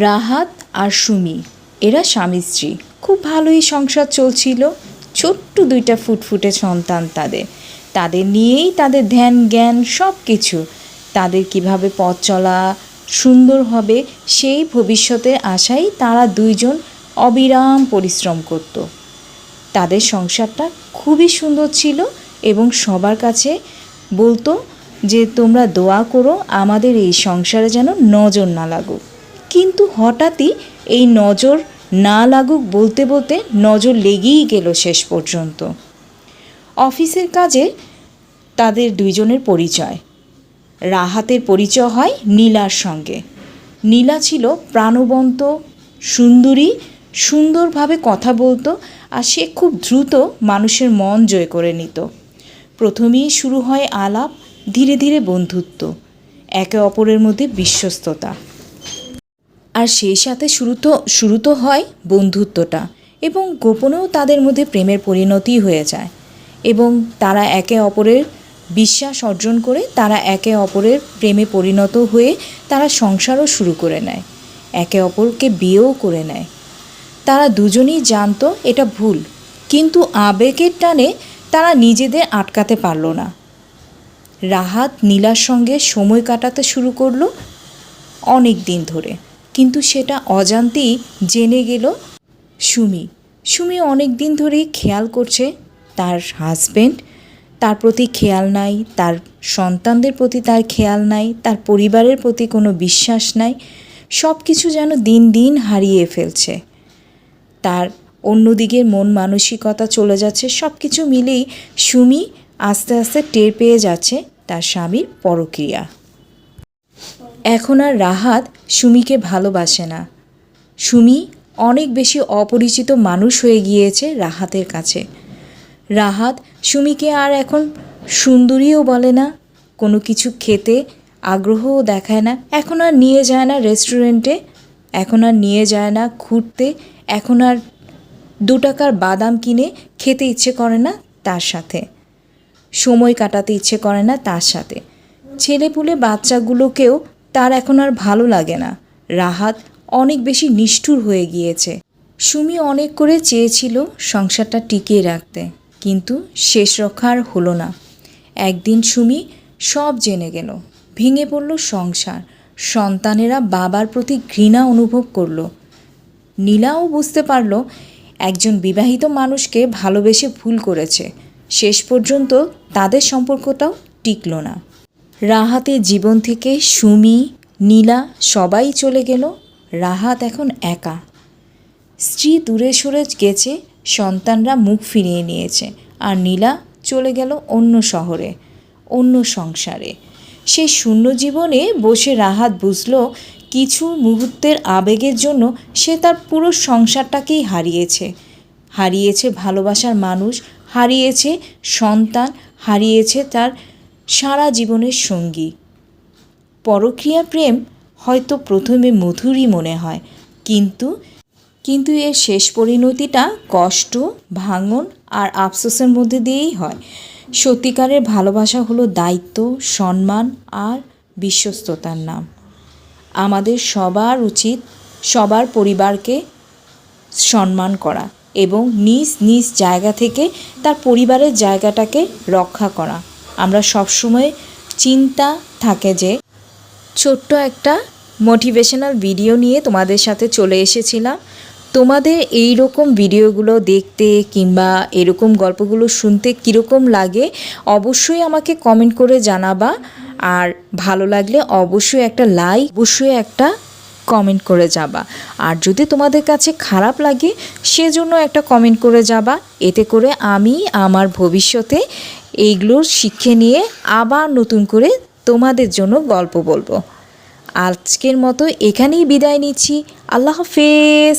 রাহাত আর সুমি এরা স্বামী স্ত্রী, খুব ভালোই সংসার চলছিল। ছোট্ট দুইটা ফুটফুটে সন্তান তাদের নিয়েই তাদের ধ্যান জ্ঞান সব কিছু। তাদের কিভাবে পথ চলা সুন্দর হবে সেই ভবিষ্যতের আশায় তারা দুইজন অবিরাম পরিশ্রম করত। তাদের সংসারটা খুবই সুন্দর ছিল এবং সবার কাছে বলতো যে তোমরা দোয়া করো আমাদের এই সংসারে যেন নজর না লাগুক। কিন্তু হঠাৎই এই নজর না লাগুক বলতে বলতে নজর লেগেই গেল শেষ পর্যন্ত। অফিসের কাজে তাদের দুইজনের পরিচয়। রাহাতের পরিচয় হয় নীলার সঙ্গে। নীলা ছিল প্রাণবন্ত, সুন্দরী, সুন্দরভাবে কথা বলতো আর সে খুব দ্রুত মানুষের মন জয় করে নিত। প্রথমেই শুরু হয় আলাপ, ধীরে ধীরে বন্ধুত্ব, একে অপরের মধ্যে বিশ্বস্ততা, আর সেই সাথে শুরু তো হয় বন্ধুত্বটা এবং গোপনেও তাদের মধ্যে প্রেমের পরিণতি হয়ে যায় এবং তারা একে অপরের বিশ্বাস অর্জন করে তারা একে অপরের প্রেমে পরিণত হয়ে তারা সংসারও শুরু করে নেয়, একে অপরকে বিয়েও করে নেয়। তারা দুজনেই জানতো এটা ভুল, কিন্তু আবেগের টানে তারা নিজেদের আটকাতে পারল না। রাহাত নীলার সঙ্গে সময় কাটাতে শুরু করলো অনেক দিন ধরে, কিন্তু সেটা অজান্তেই জেনে গেল সুমি অনেক দিন ধরেই খেয়াল করছে তার হাজব্যান্ড তার প্রতি খেয়াল নাই, তার সন্তানদের প্রতি তার খেয়াল নাই, তার পরিবারের প্রতি কোনো বিশ্বাস নাই, সব কিছু যেন দিন দিন হারিয়ে ফেলছে। তার অন্যদিকের মন মানসিকতা চলে যাচ্ছে। সব কিছু মিলেই সুমি আস্তে আস্তে টের পেয়ে যাচ্ছে তার স্বামীর পরক্রিয়া। এখন আর রাহাত সুমিকে ভালোবাসে না। সুমি অনেক বেশি অপরিচিত মানুষ হয়ে গিয়েছে রাহাতের কাছে। রাহাত সুমিকে আর এখন সুন্দরীও বলে না, কোনো কিছু খেতে আগ্রহও দেখায় না, এখন আর নিয়ে যায় না রেস্টুরেন্টে, এখন আর নিয়ে যায় না ঘুরতে, এখন আর 2 টাকার বাদাম কিনে খেতে ইচ্ছে করে না তার সাথে, সময় কাটাতে ইচ্ছে করে না তার সাথে। ছেলেপুলে বাচ্চাগুলোকেও তার এখন আর ভালো লাগে না। রাহাত অনেক বেশি নিষ্ঠুর হয়ে গিয়েছে। সুমি অনেক করে চেয়েছিল সংসারটা টিকিয়ে রাখতে, কিন্তু শেষ রক্ষা আর হলো না। একদিন সুমি সব জেনে গেল, ভেঙে পড়ল সংসার, সন্তানেরা বাবার প্রতি ঘৃণা অনুভব করল। নীলাও বুঝতে পারল একজন বিবাহিত মানুষকে ভালোবেসে ভুল করেছে। শেষ পর্যন্ত তাদের সম্পর্কটাও টিকল না। রাহাতের জীবন থেকে সুমি, নীলা সবাই চলে গেল। রাহাত এখন একা। স্ত্রী দূরে সরে গেছে, সন্তানরা মুখ ফিরিয়ে নিয়েছে, আর নীলা চলে গেল অন্য শহরে, অন্য সংসারে। সেই শূন্য জীবনে বসে রাহাত বুঝল কিছু মুহূর্তের আবেগের জন্য সে তার পুরো সংসারটাকেই হারিয়েছে ভালোবাসার মানুষ, হারিয়েছে সন্তান, হারিয়েছে তার সারা জীবনের সঙ্গী। পরক্রিয়া প্রেম হয়তো প্রথমে মধুরই মনে হয়, কিন্তু এর শেষ পরিণতিটা কষ্ট, ভাঙন আর আফসোসের মধ্যে দিয়েই হয়। সত্যিকারের ভালোবাসা হলো দায়িত্ব, সম্মান আর বিশ্বস্ততার নাম। আমাদের সবার উচিত সবার পরিবারকে সম্মান করা এবং নিজ নিজ জায়গা থেকে তার পরিবারের জায়গাটাকে রক্ষা করা। আমরা সবসময় চিন্তা থাকে যে ছোট্ট একটা মোটিভেশনাল ভিডিও নিয়ে তোমাদের সাথে চলে এসেছিলাম। তোমাদের এই রকম ভিডিওগুলো দেখতে কিংবা এরকম গল্পগুলো শুনতে কীরকম লাগে অবশ্যই আমাকে কমেন্ট করে জানাবা। আর ভালো লাগলে অবশ্যই একটা লাইক, অবশ্যই একটা কমেন্ট করে যাবা। আর যদি তোমাদের কাছে খারাপ লাগে সেজন্য একটা কমেন্ট করে যাবা। এতে করে আমি আমার ভবিষ্যতে এইগুলোর শিক্ষা নিয়ে আবার নতুন করে তোমাদের জন্য গল্প বলবো। আজকের মতো এখানেই বিদায় নিচ্ছি। আল্লাহ হাফেজ।